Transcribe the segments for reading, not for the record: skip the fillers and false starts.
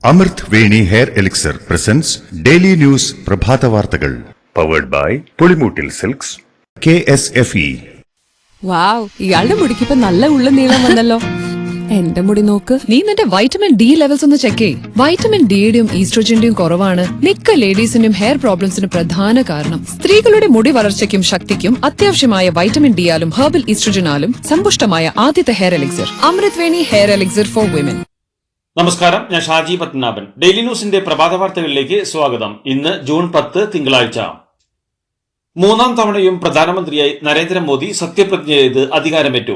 അമൃത് Veni hair elixir presents daily news പ്രഭാത വാർത്തകൾ powered by Pulimoottil silks KSFE. Wow, ഇയാളുടെ മുടിക്കിപ്പോ നല്ല ഉള്ള നീളം വന്നല്ലോ. എന്റെ മുടി നോക്ക്. നീ നിന്റെ വൈറ്റമിൻ ഡി ലെവൽസ് ഒന്ന് ചെക്ക് ചെയ്യ്. വൈറ്റമിൻ ഡിയുടെയും ഈസ്ട്രോജന്റെയും കുറവാണ് മിക്ക ലേഡീസിന്റെയും ഹെയർ പ്രോബ്ലംസിന് പ്രധാന കാരണം. സ്ത്രീകളുടെ മുടി വളർച്ചയ്ക്കും ശക്തിക്കും അത്യാവശ്യമായ വൈറ്റമിൻ ഡിയാലും ഹെർബൽ ഈസ്ട്രോജനാലും സമ്പുഷ്ടമായ ആദ്യത്തെ hair elixir Amrit Veni hair elixir for women. നമസ്കാരം, ഞാൻ ഷാജി പത്മനാഭൻ. ഡെയിലി ന്യൂസിന്റെ പ്രഭാത വാർത്തകളിലേക്ക് സ്വാഗതം. ഇന്ന് ജൂൺ 10 തിങ്കളാഴ്ച. മൂന്നാം തവണയും പ്രധാനമന്ത്രിയായി നരേന്ദ്രമോദി സത്യപ്രതിജ്ഞ ചെയ്ത് അധികാരമേറ്റു.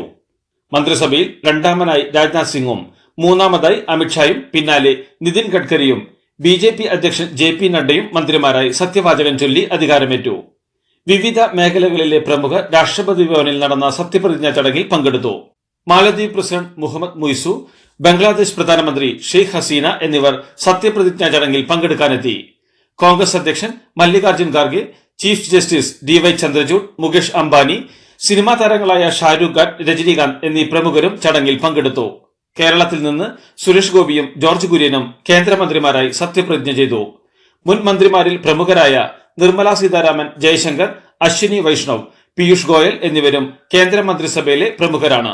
മന്ത്രിസഭയിൽ രണ്ടാമനായി രാജ്നാഥ് സിംഗും മൂന്നാമതായി അമിത്ഷായും പിന്നാലെ നിതിൻ ഗഡ്കരിയും BJP അധ്യക്ഷൻ JP നഡ്ഡയും മന്ത്രിമാരായി സത്യവാചകം ചൊല്ലി അധികാരമേറ്റു. വിവിധ മേഖലകളിലെ പ്രമുഖർ രാഷ്ട്രപതി ഭവനിൽ നടന്ന സത്യപ്രതിജ്ഞാ ചടങ്ങിൽ പങ്കെടുത്തു. മാലദ്വീപ് പ്രസിഡന്റ് മുഹമ്മദ് മുയിസു, ബംഗ്ലാദേശ് പ്രധാനമന്ത്രി ഷെയ്ഖ് ഹസീന എന്നിവർ സത്യപ്രതിജ്ഞാ ചടങ്ങിൽ പങ്കെടുക്കാനെത്തി. കോൺഗ്രസ് അധ്യക്ഷൻ Mallikarjun Kharge, chief justice DY Chandrachud, Mukesh Ambani, cinema താരങ്ങളായ ഷാരൂഖ് ഖാൻ, രജനീകാന്ത് എന്നീ പ്രമുഖരും ചടങ്ങിൽ പങ്കെടുത്തു. കേരളത്തിൽ നിന്ന് സുരേഷ് ഗോപിയും ജോർജ് കുര്യനും കേന്ദ്രമന്ത്രിമാരായി സത്യപ്രതിജ്ഞ ചെയ്തു. മുൻ മന്ത്രിമാരിൽ പ്രമുഖരായ നിർമ്മല സീതാരാമൻ, ജയശങ്കർ, അശ്വിനി വൈഷ്ണവ്, പീയൂഷ് ഗോയൽ എന്നിവരും കേന്ദ്രമന്ത്രിസഭയിലെ പ്രമുഖരാണ്.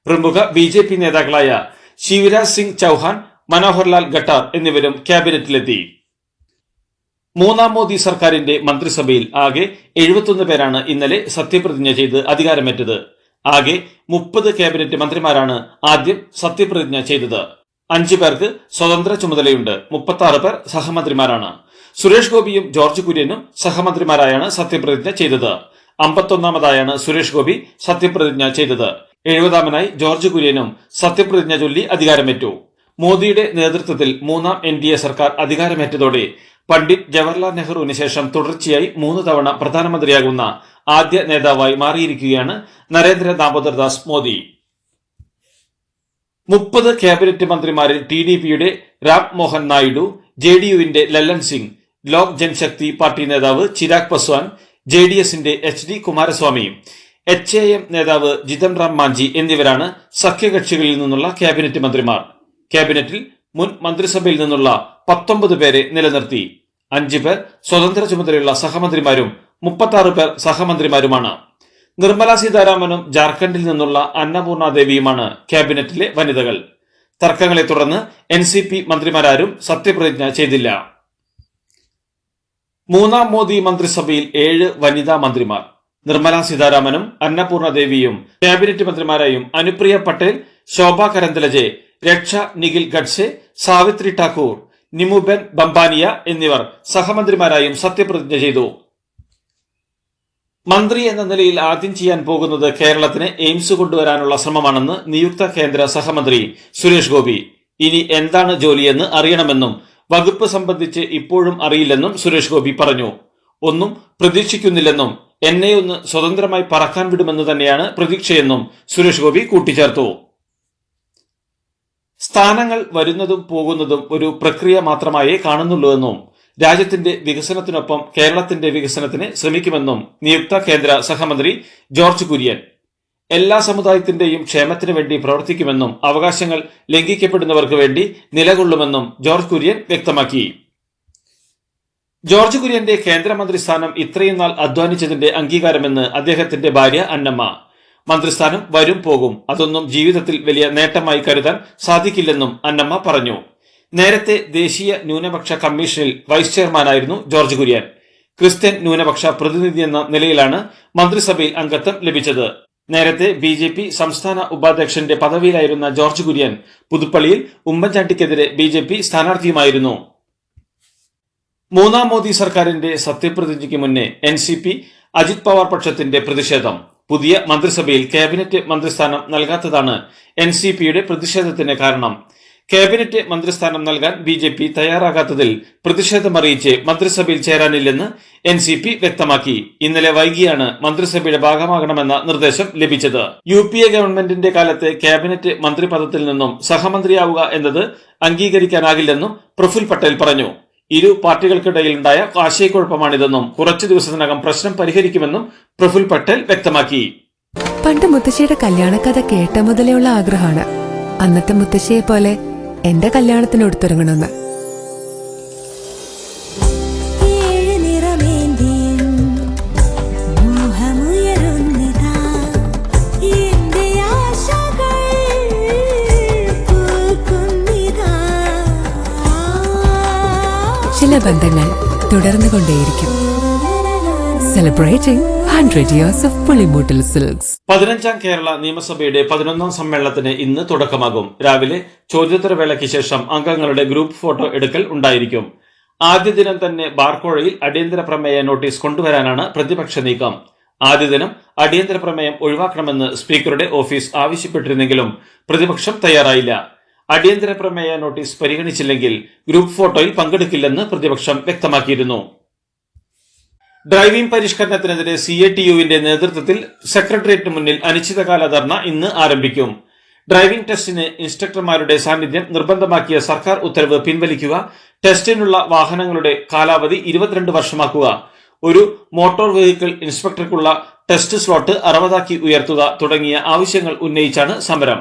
പ്രമുഖ BJP നേതാക്കളായ ശിവരാജ് സിംഗ് ചൌഹാൻ, മനോഹർലാൽ ഖട്ടാർ എന്നിവരും ക്യാബിനറ്റിലെത്തി. മൂന്നാം മോദി സർക്കാരിന്റെ മന്ത്രിസഭയിൽ ആകെ 71 പേരാണ് ഇന്നലെ സത്യപ്രതിജ്ഞ ചെയ്ത് അധികാരമേറ്റത്. ആകെ 30 ക്യാബിനറ്റ് മന്ത്രിമാരാണ് ആദ്യം സത്യപ്രതിജ്ഞ ചെയ്തത്. 5 പേർക്ക് സ്വതന്ത്ര ചുമതലയുണ്ട്. 36 പേർ സഹമന്ത്രിമാരാണ്. സുരേഷ് ഗോപിയും ജോർജ് കുര്യനും സഹമന്ത്രിമാരായാണ് സത്യപ്രതിജ്ഞ ചെയ്തത്. 51ാമതായാണ് സുരേഷ് ഗോപി സത്യപ്രതിജ്ഞ ചെയ്തത്. 70ാമനായി ജോർജ് കുര്യനും സത്യപ്രതിജ്ഞ ചൊല്ലി അധികാരമേറ്റു. മോദിയുടെ നേതൃത്വത്തിൽ മൂന്നാം NDA സർക്കാർ അധികാരമേറ്റതോടെ പണ്ഡിറ്റ് ജവഹർലാൽ നെഹ്റുവിന് ശേഷം തുടർച്ചയായി 3 തവണ പ്രധാനമന്ത്രിയാകുന്ന ആദ്യ നേതാവായി മാറിയിരിക്കുകയാണ് നരേന്ദ്ര ദാമോദർ ദാസ് മോദി. 30 ക്യാബിനറ്റ് മന്ത്രിമാരിൽ TDPയുടെ രാം മോഹൻ നായിഡു, JDUവിന്റെ ലല്ലൻ സിംഗ്, ലോക് ജൻശക്തി പാർട്ടി നേതാവ് ചിരാഗ് പസ്വാൻ, JDSന്റെ HD കുമാരസ്വാമി, HAM നേതാവ് ജിതൻ റാം മാഞ്ചി എന്നിവരാണ് സഖ്യകക്ഷികളിൽ നിന്നുള്ള ക്യാബിനറ്റ് മന്ത്രിമാർ. ക്യാബിനറ്റിൽ മുൻ മന്ത്രിസഭയിൽ നിന്നുള്ള 19 പേരെ നിലനിർത്തി. 5 പേർ സ്വതന്ത്ര ചുമതലയുള്ള സഹമന്ത്രിമാരും 36 പേർ സഹമന്ത്രിമാരുമാണ്. നിർമ്മല സീതാരാമനും ജാർഖണ്ഡിൽ നിന്നുള്ള അന്നപൂർണ ദേവിയുമാണ് ക്യാബിനറ്റിലെ വനിതകൾ. തർക്കങ്ങളെ തുടർന്ന് NCP മന്ത്രിമാരാരും സത്യപ്രതിജ്ഞ ചെയ്തില്ല. മൂന്നാം മോദി മന്ത്രിസഭയിൽ 7 വനിതാ മന്ത്രിമാർ. നിർമ്മല സീതാരാമനും അന്നപൂർണ ദേവിയും ക്യാബിനറ്റ് മന്ത്രിമാരായും അനുപ്രിയ പട്ടേൽ, ശോഭ കരന്തലജെ, രക്ഷ നിഖിൽ ഗഡ്സെ, സാവിത്രി ഠാക്കൂർ, നിമുബെൻ ബംബാനിയ എന്നിവർ സഹമന്ത്രിമാരായും സത്യപ്രതിജ്ഞ ചെയ്തു. മന്ത്രി എന്ന നിലയിൽ ആദ്യം ചെയ്യാൻ പോകുന്നത് കേരളത്തിന് എയിംസ് കൊണ്ടുവരാനുള്ള ശ്രമമാണെന്ന് നിയുക്ത കേന്ദ്ര സഹമന്ത്രി സുരേഷ് ഗോപി. ഇനി എന്താണ് ജോലിയെന്ന് അറിയണമെന്നും വകുപ്പ് സംബന്ധിച്ച് ഇപ്പോഴും അറിയില്ലെന്നും സുരേഷ് ഗോപി പറഞ്ഞു. ഒന്നും പ്രതീക്ഷിക്കുന്നില്ലെന്നും എന്നെ ഒന്ന് സ്വതന്ത്രമായി പറക്കാൻ വിടുമെന്ന് തന്നെയാണ് പ്രതീക്ഷയെന്നും സുരേഷ് ഗോപി കൂട്ടിച്ചേർത്തു. സ്ഥാനങ്ങൾ വരുന്നതും പോകുന്നതും ഒരു പ്രക്രിയ മാത്രമായേ കാണുന്നുള്ളൂവെന്നും രാജ്യത്തിന്റെ വികസനത്തിനൊപ്പം കേരളത്തിന്റെ വികസനത്തിന് ശ്രമിക്കുമെന്നും നിയുക്ത കേന്ദ്ര സഹമന്ത്രി ജോർജ് കുര്യൻ. എല്ലാ സമുദായത്തിന്റെയും ക്ഷേമത്തിനു വേണ്ടി പ്രവർത്തിക്കുമെന്നും അവകാശങ്ങൾ ലംഘിക്കപ്പെടുന്നവർക്ക് വേണ്ടി നിലകൊള്ളുമെന്നും ജോർജ് കുര്യൻ വ്യക്തമാക്കി. ജോർജ് കുര്യന്റെ കേന്ദ്രമന്ത്രി സ്ഥാനം ഇത്രയും നാൾ അധ്വാനിച്ചതിന്റെ അംഗീകാരമെന്ന് അദ്ദേഹത്തിന്റെ ഭാര്യ അന്നമ്മ. മന്ത്രിസ്ഥാനം വരും പോകും, അതൊന്നും ജീവിതത്തിൽ വലിയ നേട്ടമായി കരുതാൻ സാധിക്കില്ലെന്നും അന്നമ്മ പറഞ്ഞു. നേരത്തെ ദേശീയ ന്യൂനപക്ഷ കമ്മീഷനിൽ വൈസ് ചെയർമാനായിരുന്നു ജോർജ് കുര്യൻ. ക്രിസ്ത്യൻ ന്യൂനപക്ഷ പ്രതിനിധി എന്ന നിലയിലാണ് മന്ത്രിസഭയിൽ അംഗത്വം ലഭിച്ചത്. നേരത്തെ BJP സംസ്ഥാന ഉപാധ്യക്ഷന്റെ പദവിയിലായിരുന്ന ജോർജ് കുര്യൻ പുതുപ്പള്ളിയിൽ ഉമ്മൻചാണ്ടിക്കെതിരെ BJP സ്ഥാനാർത്ഥിയുമായിരുന്നു. മൂന്നാം മോദി സർക്കാരിന്റെ സത്യപ്രതിജ്ഞയ്ക്ക് മുന്നേ NCP അജിത് പവാർ പക്ഷത്തിന്റെ പ്രതിഷേധം. പുതിയ മന്ത്രിസഭയിൽ ക്യാബിനറ്റ് മന്ത്രിസ്ഥാനം നൽകാത്തതാണ് NCPയുടെ പ്രതിഷേധത്തിന് കാരണം. ക്യാബിനറ്റ് മന്ത്രിസ്ഥാനം നൽകാൻ BJP തയ്യാറാകാത്തതിൽ പ്രതിഷേധമറിയിച്ച് മന്ത്രിസഭയിൽ ചേരാനില്ലെന്ന് NCP വ്യക്തമാക്കി. ഇന്നലെ വൈകിയാണ് മന്ത്രിസഭയുടെ ഭാഗമാകണമെന്ന നിർദ്ദേശം ലഭിച്ചത്. UPA ഗവൺമെന്റിന്റെ കാലത്ത് ക്യാബിനറ്റ് മന്ത്രിപദത്തിൽ നിന്നും സഹമന്ത്രിയാവുക എന്നത് അംഗീകരിക്കാനാകില്ലെന്നും പ്രഫുൽ പട്ടേൽ പറഞ്ഞു. ഇരു പാർട്ടികൾക്കിടയിലുണ്ടായ ആശയക്കുഴപ്പമാണിതെന്നും കുറച്ചു ദിവസത്തിനകം പ്രശ്നം പരിഹരിക്കുമെന്നും പ്രഫുൽ പട്ടേൽ വ്യക്തമാക്കി. പണ്ട് മുത്തശ്ശിയുടെ കല്യാണക്കഥ കേട്ട മുതലേ ഉള്ള ആഗ്രഹമാണ് അന്നത്തെ മുത്തശ്ശിയെ പോലെ എന്റെ കല്യാണത്തിന് എടുത്തൊരുങ്ങണമെന്ന്. ചില ബന്ധങ്ങൾ തുടർന്നുകൊണ്ടേയിരിക്കും. Celebrating 100 years of Pulimoottil silks. 15ാം Kerala നിയമസഭയുടെ 11ാം സമ്മേളനത്തിന് ഇന്ന് തുടക്കമാകും. രാവിലെ ചോദ്യോത്തരവേളയ്ക്ക് ശേഷം അംഗങ്ങളുടെ ഗ്രൂപ്പ് ഫോട്ടോ എടുക്കൽ ഉണ്ടായിരിക്കും. ആദ്യ ദിനം തന്നെ ബാർക്കോഴയിൽ അടിയന്തര പ്രമേയ നോട്ടീസ് കൊണ്ടുവരാനാണ് പ്രതിപക്ഷ നീക്കം. ആദ്യ ദിനം അടിയന്തര പ്രമേയം ഒഴിവാക്കണമെന്ന് സ്പീക്കറുടെ ഓഫീസ് ആവശ്യപ്പെട്ടിരുന്നെങ്കിലും പ്രതിപക്ഷം തയ്യാറായില്ല. അടിയന്തര പ്രമേയ നോട്ടീസ് പരിഗണിച്ചില്ലെങ്കിൽ ഗ്രൂപ്പ് ഫോട്ടോയിൽ പങ്കെടുക്കില്ലെന്ന് പ്രതിപക്ഷം വ്യക്തമാക്കിയിരുന്നു. ഡ്രൈവിംഗ് പരിഷ്കരണത്തിനെതിരെ CATUവിന്റെ നേതൃത്വത്തിൽ സെക്രട്ടേറിയറ്റിന് മുന്നിൽ അനിശ്ചിതകാല ധർണ ഇന്ന് ആരംഭിക്കും. ഡ്രൈവിംഗ് ടെസ്റ്റിന് ഇൻസ്ട്രക്ടർമാരുടെ സാന്നിധ്യം നിർബന്ധമാക്കിയ സർക്കാർ ഉത്തരവ് പിൻവലിക്കുക, ടെസ്റ്റിനുള്ള വാഹനങ്ങളുടെ കാലാവധി 22 വർഷമാക്കുക, ഒരു മോട്ടോർ വെഹിക്കിൾ ഇൻസ്പെക്ടർക്കുള്ള ടെസ്റ്റ് സ്ലോട്ട് 60 ഉയർത്തുക തുടങ്ങിയ ആവശ്യങ്ങൾ ഉന്നയിച്ചാണ് സമരം.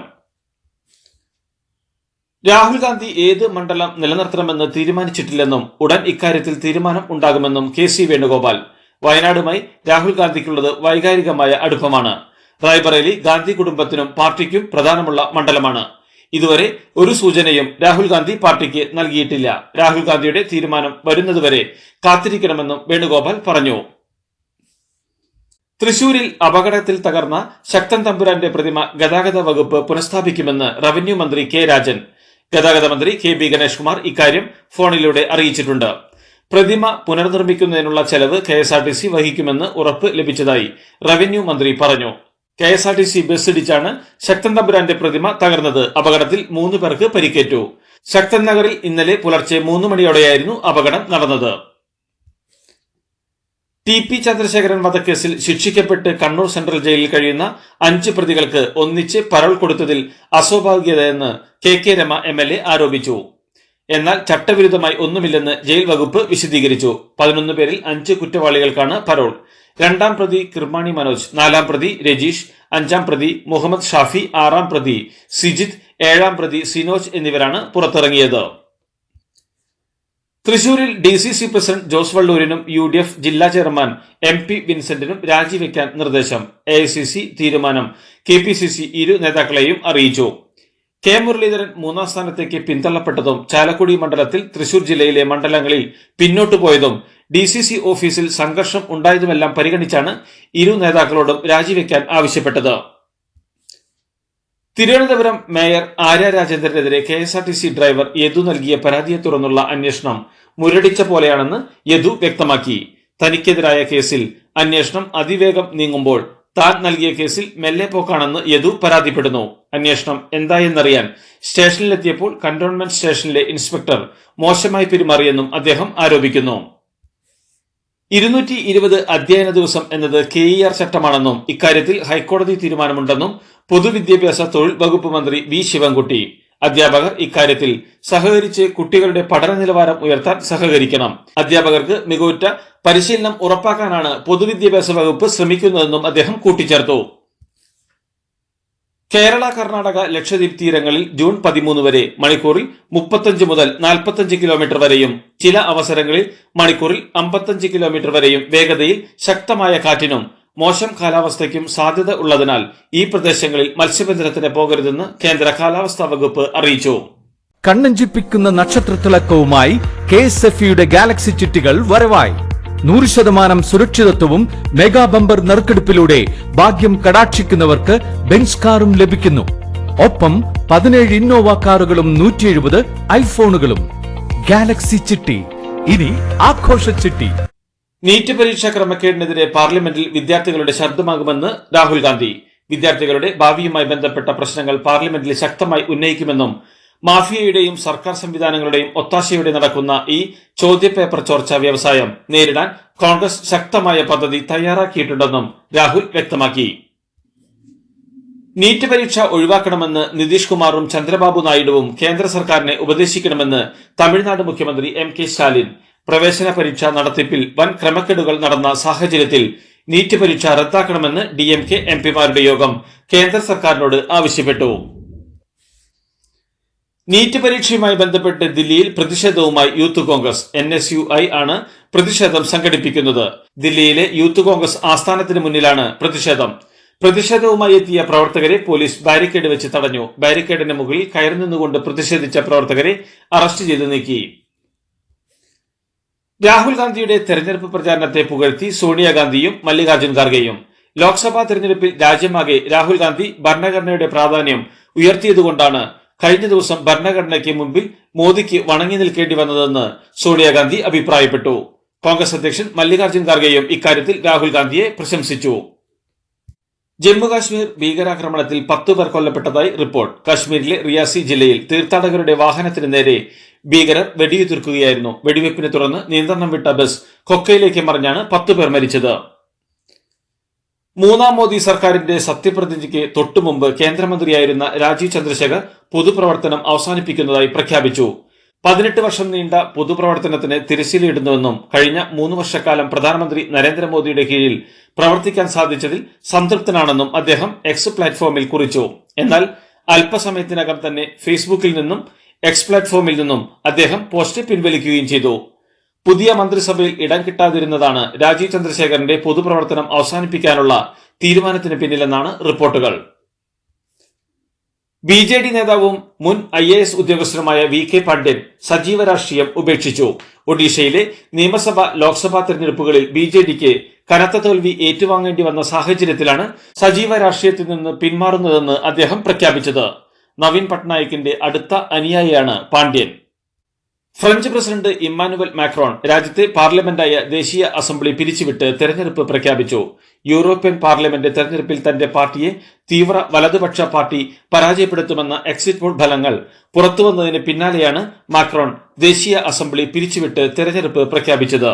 രാഹുൽ ഗാന്ധി ഏത് മണ്ഡലം നിലനിർത്തണമെന്ന് തീരുമാനിച്ചിട്ടില്ലെന്നും ഉടൻ ഇക്കാര്യത്തിൽ തീരുമാനം ഉണ്ടാകുമെന്നും KC വേണുഗോപാൽ. വയനാടുമായി രാഹുൽ ഗാന്ധിക്കുള്ളത് വൈകാരികമായ അടുപ്പമാണ്. റായ്ബറേലി ഗാന്ധി കുടുംബത്തിനും പാർട്ടിക്കും പ്രധാനമുള്ള മണ്ഡലമാണ്. ഇതുവരെ ഒരു സൂചനയും രാഹുൽ ഗാന്ധി പാർട്ടിക്ക് നൽകിയിട്ടില്ല. രാഹുൽ ഗാന്ധിയുടെ തീരുമാനം വരുന്നതുവരെ കാത്തിരിക്കണമെന്നും വേണുഗോപാൽ പറഞ്ഞു. തൃശൂരിൽ അപകടത്തിൽ തകർന്ന ശക്തൻ തമ്പുരാന്റെ പ്രതിമ ഗതാഗത വകുപ്പ് പുനഃസ്ഥാപിക്കുമെന്ന് റവന്യൂ മന്ത്രി K രാജൻ. ഗതാഗത മന്ത്രി KB ഗണേഷ് കുമാർ ഇക്കാര്യം ഫോണിലൂടെ അറിയിച്ചിട്ടുണ്ട്. പ്രതിമ പുനർനിർമ്മിക്കുന്നതിനുള്ള ചെലവ് KSRTC വഹിക്കുമെന്ന് ഉറപ്പ് ലഭിച്ചതായി റവന്യൂ മന്ത്രി പറഞ്ഞു. KSRTC ബസ് ഇടിച്ചാണ് ശക്തൻ തമ്പുരാന്റെ പ്രതിമ തകർന്നത്. അപകടത്തിൽ 3 പേർക്ക് പരിക്കേറ്റു. ശക്തൻ നഗറിൽ ഇന്നലെ പുലർച്ചെ 3 മണിയോടെയായിരുന്നു അപകടം നടന്നത്. TP ചന്ദ്രശേഖരൻ വധക്കേസിൽ ശിക്ഷിക്കപ്പെട്ട് കണ്ണൂർ സെൻട്രൽ ജയിലിൽ കഴിയുന്ന 5 പ്രതികൾക്ക് ഒന്നിച്ച് പരോൾ കൊടുത്തതിൽ അസ്വാഭാവികതയെന്ന് KK രമ MLA ആരോപിച്ചു. എന്നാൽ ചട്ടവിരുദ്ധമായി ഒന്നുമില്ലെന്ന് ജയിൽ വകുപ്പ് വിശദീകരിച്ചു. 11 പേരിൽ 5 കുറ്റവാളികൾക്കാണ് പരോൾ. 2ാം പ്രതി കിർമാണി മനോജ്, 4ാം പ്രതി രജീഷ്, 5ാം പ്രതി മുഹമ്മദ് ഷാഫി, 6ാം പ്രതി സിജിത്ത്, 7ാം പ്രതി സിനോജ് എന്നിവരാണ് പുറത്തിറങ്ങിയത്. തൃശൂരിൽ DCC പ്രസിഡന്റ് ജോസ് വള്ളൂരിനും UDF ജില്ലാ ചെയർമാൻ MP വിൻസെന്റിനും രാജിവെക്കാൻ നിർദ്ദേശം. AICC തീരുമാനം KPCC ഇരു നേതാക്കളെയും അറിയിച്ചു. K മുരളീധരൻ 3ാം സ്ഥാനത്തേക്ക് പിന്തള്ളപ്പെട്ടതും ചാലക്കുടി മണ്ഡലത്തിൽ തൃശൂർ ജില്ലയിലെ മണ്ഡലങ്ങളിൽ പിന്നോട്ടു പോയതും DCC ഓഫീസിൽ സംഘർഷം ഉണ്ടായതുമെല്ലാം പരിഗണിച്ചാണ് ഇരു നേതാക്കളോടും രാജിവെക്കാൻ ആവശ്യപ്പെട്ടത്. തിരുവനന്തപുരം മേയർ ആര്യ രാജേന്ദ്രനെതിരെ KSRTC ഡ്രൈവർ യദു നൽകിയ പരാതിയെ തുടർന്നുള്ള അന്വേഷണം മുരടിച്ച പോലെയാണെന്ന് യദു വ്യക്തമാക്കി. തനിക്കെതിരായ കേസിൽ അന്വേഷണം അതിവേഗം നീങ്ങുമ്പോൾ താൻ നൽകിയ കേസിൽ മെല്ലെ പോക്കാണെന്ന് യദു പരാതിപ്പെടുന്നു. അന്വേഷണം എന്തായെന്നറിയാൻ സ്റ്റേഷനിലെത്തിയപ്പോൾ കന്റോൺമെന്റ് സ്റ്റേഷനിലെ ഇൻസ്പെക്ടർ മോശമായി പെരുമാറിയെന്നും അദ്ദേഹം ആരോപിക്കുന്നു. 220 അധ്യയന ദിവസം എന്നത് KER ചട്ടമാണെന്നും ഇക്കാര്യത്തിൽ ഹൈക്കോടതി തീരുമാനമുണ്ടെന്നും പൊതുവിദ്യാഭ്യാസ തൊഴിൽ വകുപ്പ് മന്ത്രി V ശിവൻകുട്ടി. അധ്യാപകർ ഇക്കാര്യത്തിൽ സഹകരിച്ച് കുട്ടികളുടെ പഠന നിലവാരം ഉയർത്താൻ സഹകരിക്കണം. അധ്യാപകർക്ക് മികവുറ്റ പരിശീലനം ഉറപ്പാക്കാനാണ് പൊതുവിദ്യാഭ്യാസ വകുപ്പ് ശ്രമിക്കുന്നതെന്നും അദ്ദേഹം കൂട്ടിച്ചേർത്തു. കേരള, കർണാടക, ലക്ഷദ്വീപ് തീരങ്ങളിൽ ജൂൺ 13 വരെ മണിക്കൂറിൽ 35 മുതൽ 45 കിലോമീറ്റർ വരെയും ചില അവസരങ്ങളിൽ മണിക്കൂറിൽ 55 കിലോമീറ്റർ വരെയും വേഗതയിൽ ശക്തമായ കാറ്റിനും മോശം കാലാവസ്ഥയ്ക്കും സാധ്യത ഉള്ളതിനാൽ ഈ പ്രദേശങ്ങളിൽ മത്സ്യബന്ധനത്തിന് പോകരുതെന്ന് കേന്ദ്ര കാലാവസ്ഥാ വകുപ്പ് അറിയിച്ചു. കണ്ണഞ്ചിപ്പിക്കുന്ന നക്ഷത്രത്തിളക്കവുമായി KSFEയുടെ ഗാലക്സി ചിട്ടികൾ വരവായി. 100% സുരക്ഷിതത്വവും മെഗാ ബമ്പർ നറുക്കെടുപ്പിലൂടെ ഭാഗ്യം കടാക്ഷിക്കുന്നവർക്ക് ബെൻസ് കാറും ലഭിക്കുന്നു. ഒപ്പം 17 ഇന്നോവ കാറുകളും 170 ഐഫോണുകളും. ഗാലക്സി ചിട്ടി, ഇനി ആഘോഷ ചിട്ടി. നീറ്റ് പരീക്ഷാ ക്രമക്കേടിനെതിരെ പാർലമെന്റിൽ വിദ്യാർത്ഥികളുടെ ശബ്ദമാകുമെന്ന് രാഹുൽ ഗാന്ധി. വിദ്യാർത്ഥികളുടെ ഭാവിയുമായി ബന്ധപ്പെട്ട പ്രശ്നങ്ങൾ പാർലമെന്റിൽ ശക്തമായി ഉന്നയിക്കുമെന്നും മാഫിയയുടെയും സർക്കാർ സംവിധാനങ്ങളുടെയും ഒത്താശയോടെ നടക്കുന്ന ഈ ചോദ്യപേപ്പർ ചോർച്ചാ വ്യവസായം നേരിടാൻ കോൺഗ്രസ് ശക്തമായ പദ്ധതി തയ്യാറാക്കിയിട്ടുണ്ടെന്നും രാഹുൽ വ്യക്തമാക്കി. നീറ്റ് പരീക്ഷ ഒഴിവാക്കണമെന്ന് നിതീഷ് കുമാറും ചന്ദ്രബാബു നായിഡുവും കേന്ദ്ര സർക്കാരിനെ ഉപദേശിക്കണമെന്ന് തമിഴ്നാട് മുഖ്യമന്ത്രി MK സ്റ്റാലിൻ. പ്രവേശന പരീക്ഷാ നടത്തിപ്പിൽ വൻ ക്രമക്കേടുകൾ നടന്ന സാഹചര്യത്തിൽ നീറ്റ് പരീക്ഷ റദ്ദാക്കണമെന്ന് DMK MPമാരുടെ യോഗം കേന്ദ്ര സർക്കാരിനോട് ആവശ്യപ്പെട്ടു. നീറ്റ് പരീക്ഷയുമായി ബന്ധപ്പെട്ട് ദില്ലിയിൽ പ്രതിഷേധവുമായി യൂത്ത് കോൺഗ്രസ്. NSUI ആണ് പ്രതിഷേധം സംഘടിപ്പിക്കുന്നത്. ദില്ലിയിലെ യൂത്ത് കോൺഗ്രസ് ആസ്ഥാനത്തിന് മുന്നിലാണ് പ്രതിഷേധം. പ്രതിഷേധവുമായി എത്തിയ പ്രവർത്തകരെ പോലീസ് ബാരിക്കേഡ് വെച്ച് തടഞ്ഞു. ബാരിക്കേഡിന് മുകളിൽ കയറി നിന്നുകൊണ്ട് പ്രതിഷേധിച്ച പ്രവർത്തകരെ അറസ്റ്റ് ചെയ്ത് നീക്കി. രാഹുൽ ഗാന്ധിയുടെ തെരഞ്ഞെടുപ്പ് പ്രചാരണത്തെ പുകഴ്ത്തി സോണിയാഗാന്ധിയും മല്ലികാർജ്ജുൻ ഖാർഗെയും. ലോക്സഭാ തെരഞ്ഞെടുപ്പിൽ രാജ്യമാകെ രാഹുൽ ഗാന്ധി ഭരണഘടനയുടെ പ്രാധാന്യം ഉയർത്തിയതുകൊണ്ടാണ് കഴിഞ്ഞ ദിവസം ഭരണഘടനയ്ക്ക് മുമ്പിൽ മോദിക്ക് വണങ്ങി നിൽക്കേണ്ടി വന്നതെന്ന് സോണിയാഗാന്ധി അഭിപ്രായപ്പെട്ടു. കോൺഗ്രസ് അധ്യക്ഷൻ മല്ലികാർജ്ജുൻ ഖാർഗെയും ഇക്കാര്യത്തിൽ രാഹുൽ ഗാന്ധിയെ പ്രശംസിച്ചു. ജമ്മുകാശ്മീർ ഭീകരാക്രമണത്തിൽ 10 പേർ കൊല്ലപ്പെട്ടതായി റിപ്പോർട്ട്. കാശ്മീരിലെ റിയാസി ജില്ലയിൽ തീർത്ഥാടകരുടെ വാഹനത്തിന് നേരെ ഭീകരർ വെടിയുതിർക്കുകയായിരുന്നു. വെടിവെപ്പിനെ തുടർന്ന് നിയന്ത്രണം വിട്ട ബസ് കൊക്കയിലേക്ക് മറിഞ്ഞാണ് 10 പേർ മരിച്ചത്. മൂന്നാം മോദി സർക്കാരിന്റെ സത്യപ്രതിജ്ഞയ്ക്ക് തൊട്ടുമുമ്പ് കേന്ദ്രമന്ത്രിയായിരുന്ന രാജീവ് ചന്ദ്രശേഖർ പൊതുപ്രവർത്തനം അവസാനിപ്പിക്കുന്നതായി പ്രഖ്യാപിച്ചു. 18 വർഷം നീണ്ട പൊതുപ്രവർത്തനത്തിന് തിരശ്ശീലയിടുന്നുവെന്നും കഴിഞ്ഞ 3 വർഷക്കാലം പ്രധാനമന്ത്രി നരേന്ദ്രമോദിയുടെ കീഴിൽ പ്രവർത്തിക്കാൻ സാധിച്ചതിൽ സംതൃപ്തനാണെന്നും അദ്ദേഹം എക്സ് പ്ലാറ്റ്ഫോമിൽ കുറിച്ചു. എന്നാൽ അല്പസമയത്തിനകം തന്നെ ഫേസ്ബുക്കിൽ നിന്നും എക്സ് പ്ലാറ്റ്ഫോമിൽ നിന്നും അദ്ദേഹം പോസ്റ്റ് പിൻവലിക്കുകയും ചെയ്തു. പുതിയ മന്ത്രിസഭയിൽ ഇടം കിട്ടാതിരുന്നതാണ് രാജീവ് ചന്ദ്രശേഖറിന്റെ പൊതുപ്രവർത്തനം അവസാനിപ്പിക്കാനുള്ള തീരുമാനത്തിന് പിന്നിലെന്നാണ് റിപ്പോർട്ടുകൾ. ബി.ജെ.ഡി. നേതാവും മുൻ IAS ഉദ്യോഗസ്ഥനുമായ VK പാണ്ഡ്യൻ സജീവ രാഷ്ട്രീയം ഉപേക്ഷിച്ചു. ഒഡീഷയിലെ നിയമസഭ ലോക്സഭാ തെരഞ്ഞെടുപ്പുകളിൽ ബി.ജെ.ഡിക്ക് കനത്ത തോൽവി ഏറ്റുവാങ്ങേണ്ടി വന്ന സാഹചര്യത്തിലാണ് സജീവ രാഷ്ട്രീയത്തിൽ നിന്ന് പിന്മാറുന്നതെന്ന് അദ്ദേഹം പ്രഖ്യാപിച്ചത്. നവീൻ പട്നായിക്കിന്റെ അടുത്ത അനുയായിയാണ് Pandian. French president Emmanuel Macron രാജ്യത്തെ പാർലമെന്റായ ദേശീയ അസംബ്ലി പിരിച്ചുവിട്ട് തെരഞ്ഞെടുപ്പ് പ്രഖ്യാപിച്ചു. യൂറോപ്യൻ പാർലമെന്റ് തെരഞ്ഞെടുപ്പിൽ തന്റെ പാർട്ടിയെ തീവ്ര വലതുപക്ഷ പാർട്ടി പരാജയപ്പെടുത്തുമെന്ന എക്സിറ്റ് പോൾ ഫലങ്ങൾ പുറത്തുവന്നതിന് പിന്നാലെയാണ് മാക്രോൺ ദേശീയ അസംബ്ലി പിരിച്ചുവിട്ട് തെരഞ്ഞെടുപ്പ് പ്രഖ്യാപിച്ചത്.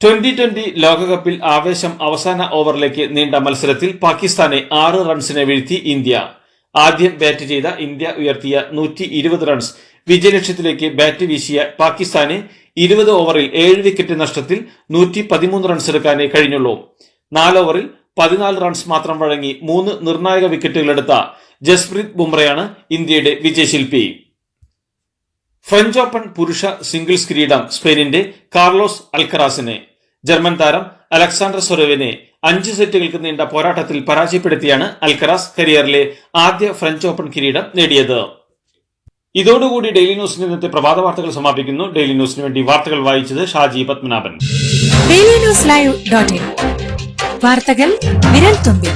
2020 ലോകകപ്പിൽ ആവേശം അവസാന ഓവറിലേക്ക് നീണ്ട മത്സരത്തിൽ പാകിസ്ഥാനെ 6 റൺസിന് വീഴ്ത്തി ഇന്ത്യ. ആദ്യം ബാറ്റ് ചെയ്ത ഇന്ത്യ ഉയർത്തിയ 120 റൺസ് വിജയലക്ഷ്യത്തിലേക്ക് ബാറ്റ് വീശിയ പാകിസ്ഥാന് 20 ഓവറിൽ 7 വിക്കറ്റ് നഷ്ടത്തിൽ 113 റൺസ് എടുക്കാനേ കഴിഞ്ഞുള്ളൂ. 4 ഓവറിൽ 14 റൺസ് മാത്രം വഴങ്ങി 3 നിർണായക വിക്കറ്റുകളെടുത്ത ജസ്പ്രീത് ബുംറയാണ് ഇന്ത്യയുടെ വിജയശില്പി. ഫ്രഞ്ച് ഓപ്പൺ പുരുഷ സിംഗിൾസ് കിരീടം സ്പെയിനിന്റെ കാർലോസ് അൽക്കറാസിന്. ജർമ്മൻ താരം അലക്സാണ്ടർ സൊരവിനെ 5 സെറ്റുകൾക്ക് നീണ്ട പോരാട്ടത്തിൽ പരാജയപ്പെടുത്തിയാണ് അൽക്കറാസ് കരിയറിലെ ആദ്യ ഫ്രഞ്ച് ഓപ്പൺ കിരീടം നേടിയത്. ഇതോടുകൂടി ഡെയിലി ന്യൂസിന്റെ ഇന്നത്തെ പ്രഭാത വാർത്തകൾ സമാപിക്കുന്നു. ഡെയിലി ന്യൂസിന് വേണ്ടി വാർത്തകൾ വായിച്ചത് ഷാജി പത്മനാഭൻ. DailyNewsLive.in വാർത്തകൾ വിരൽ തുമ്പിൽ.